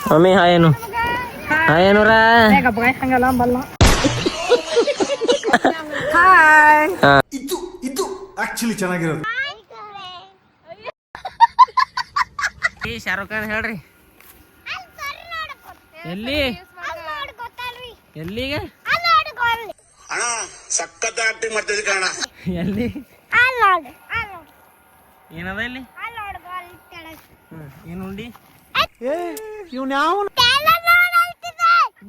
Mummy ಹಾಯೇನು ಹಾಯೇನುರ ಇದು actually ಚೆನ್ನಾಗಿರೋದು. ಶಾರುಖ್ ಖಾನ್ ಹೇಳ್ರಿ ಎಲ್ಲಿ ಎಲ್ಲಿಗೆ ಸಖತ್ ಆಕ್ಟಿಂಗ್ ಮಾಡ್ತಿದ್ದೆ ಕಣ. ಎಲ್ಲಿ ಏನದ ಇಲ್ಲಿ ಏನು ಉಂಡಿ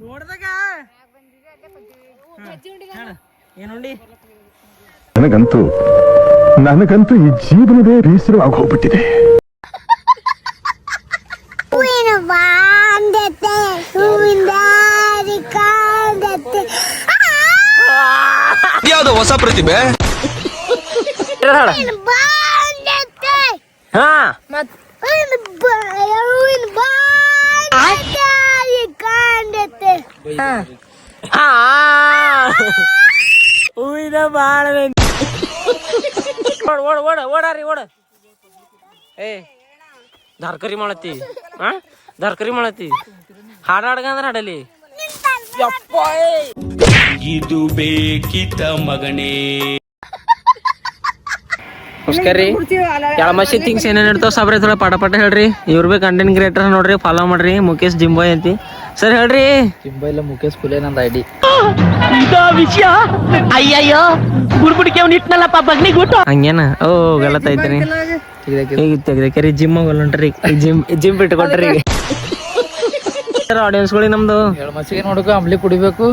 ನೋಡ್ದಾಗ ಏನುಂಡಿ ನನಗಂತೂ ಈ ಜೀವನವೇ ಬೇಸರವಾಗಿ ಹೋಗ್ಬಿಟ್ಟಿದೆ. ಯಾವ್ದು ಹೊಸ ಪ್ರತಿಭೆ? ಹಾ ಹೂವಿನ ಬಾಳ ಓಡ ಓಡ ಓಡಾರಿ ಓಡ. ಏ ಧರ್ಕರಿ ಮಾಡತ್ತಿ ಧರ್ಕರಿ ಮಾಡತ್ತಿ ಹಾಡಾಡ್ಗಂದ್ರ ಹಾಡಲಿ. ಇದು ಬೇಕಿತ್ತ ಮಗನೇ. ನಮಸ್ಕಾರ ರೀ. ಯಾಳಮಸಿ ಥಿಂಗ್ಸ್ ಏನೇನು ಇರ್ತಾವ ಸಾಬ್ರೆ ಥೋಡ ಪಾಠ ಹೇಳ್ರಿ. ಇವ್ರ ಬಿ ಕಂಟೆಂಟ್ ಕ್ರಿಯೇಟರ್ ನೋಡ್ರಿ, ಫಾಲೋ ಮಾಡ್ರಿ. ಮುಖೇಶ್ ಜಿಂಬಾಯ್ ಅಂತಿ ಸರ್ ಹೇಳ್ರಿ. ಜಿಂಬಾಯ್ ಇಲ್ಲ ಮುಖೇಶ್ ಫುಲೆ ನಂದು ಐಡಿ. ವಿಷಯ ಅಯ್ಯಯ್ಯೋ ಗುಡ್ಬುಡಿಕೆ ಇಟ್ನಲ್ಲಪ್ಪ ಬಗ್ನಿ ಗುಟ್ಟು ಹಂಗೇನ ಓ ಗಲತ್ ಐತ್ರಿ. ಈಗ ತೆಗ್ದಕ್ರಿ ಜಿಮ್ ಹೊಂಟ್ರಿ, ಜಿಮ್ ಬಿಟ್ಕೊಟ್ರಿ. ಆಡಿಯನ್ಸ್ಗಳಿಗೆ ನಮ್ದು ಮಸಿಗೆ ನೋಡಕ ಅಂಬ್ಲಿ ಕುಡಿಬೇಕು,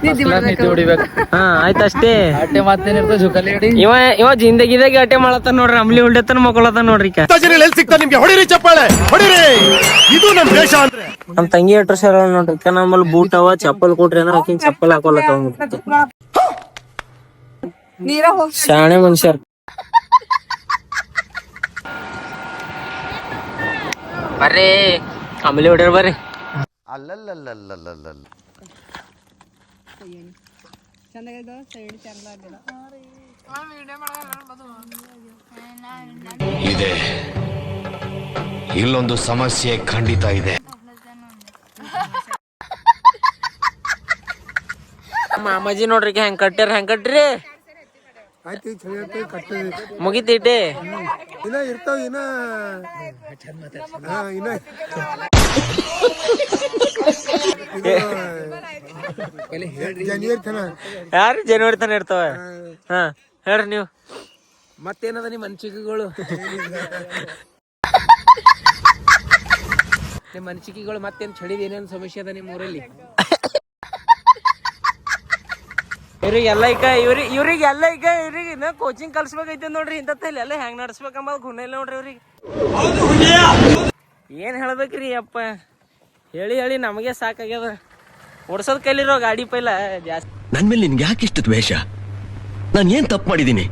ನಿದ್ದೆ ಹೊಡಿಬೇಕು. ಹಾ ಆಯ್ತು ಅಷ್ಟೇ. ಅಟ್ಟೆ ಮಾತೇನಿರ್ತ ಜುಕಾಲಿ ಹಿಡಿ. ಇವ ಜಿಂದಗಿದಾಗ ಅಟ್ಟೆ ಮಾಡತ್ತ ನೋಡ್ರಿ, ಅಂಬ್ಲಿ ಹೊಡ್ಯತನ ಮಕ್ಕಳತ್ತ ನೋಡ್ರಿ. ನಿಮ್ಗೆ ಹೊಡಿರಿ ಚಪ್ಪಾಳೆ ಹೊಡಿರಿ, ಇದು ನಮ್ ದೇಶ ಅಂದ್ರೆ. ನಮ್ ತಂಗಿ ಅಟ್ರ ಸರ್ ನೋಡ್ರಿ, ನಮ್ಮಲ್ಲಿ ಬೂಟ್ ಅವ ಚಪ್ಪಲ್ ಕೊಟ್ರಿ ಅಂದ್ರೆ ಆಕಿನ್ ಚಪ್ಪಲ್ ಹಾಕೊಳತ್ತ. ಶಾಣೆ ಮನುಷ್ಯರ್. ಬರ್ರಿ ಅಂಬ್ಲಿ ಹೊಡ್ಯಾರ ಬರ್ರಿ. ಇದೆ ಇಲ್ಲೊಂದು ಸಮಸ್ಯೆ ಖಂಡಿತ ಇದೆ. ಮಾಮಾಜಿ ನೋಡ್ರಿ ಹೆಂಗ್ ಕಟ್ಟ್ಯಾರ, ಹೆಂಗ್ ಕಟ್ಟ್ರಿ ಮುಗಿತೈತೆ. ಇನ್ನ ಇರ್ತಾವ ಇನ್ನ ಯಾರು ಜನವರಿ ತನ ಇರ್ತಾವ. ಹಾ ಹೇಳ್ರಿ ನೀವು. ಮತ್ತೇನದ ನಿಮ್ ಅನಿಸಿಕೆಗಳು? ನಿಮ್ ಅನಿಸಿಕೆಗಳು ಮತ್ತೇನ್ ಚಳಿದ ಏನೇನು ಸಮಸ್ಯೆ ಅದ ನಿಮ್ ಊರಲ್ಲಿ? ಇವ್ರಿಗೆಲ್ಲ ಇವ್ರಿಗೆ ಇನ್ನ ಕೋಚಿಂಗ್ ಕಲ್ಸ್ಬೇಕೈತೆ ನೋಡ್ರಿ. ಇಂಥಲ್ಲಿ ಎಲ್ಲ ಹೆಂಗ್ ನಡ್ಸ್ಬೇಕಂಬ ಗುಣ ಇಲ್ಲ ನೋಡ್ರಿ ಇವ್ರಿಗೆ. ಏನ್ ಹೇಳ್ಬೇಕ್ರಿ ಅಪ್ಪ, ಹೇಳಿ ನಮಗೆ ಸಾಕಾಗ್ಯದ. ಓಡ್ಸೋದ್ ಕಲಿರೋ ಗಾಡಿ ಪೈಲ ಜಾಸ್ತಿ. ನನ್ ಮೇಲೆ ನಿನ್ಗೆ ಯಾಕೆ ಇಷ್ಟು ದ್ವೇಷ? ನಾನು ಏನ್ ತಪ್ಪು ಮಾಡಿದೀನಿ?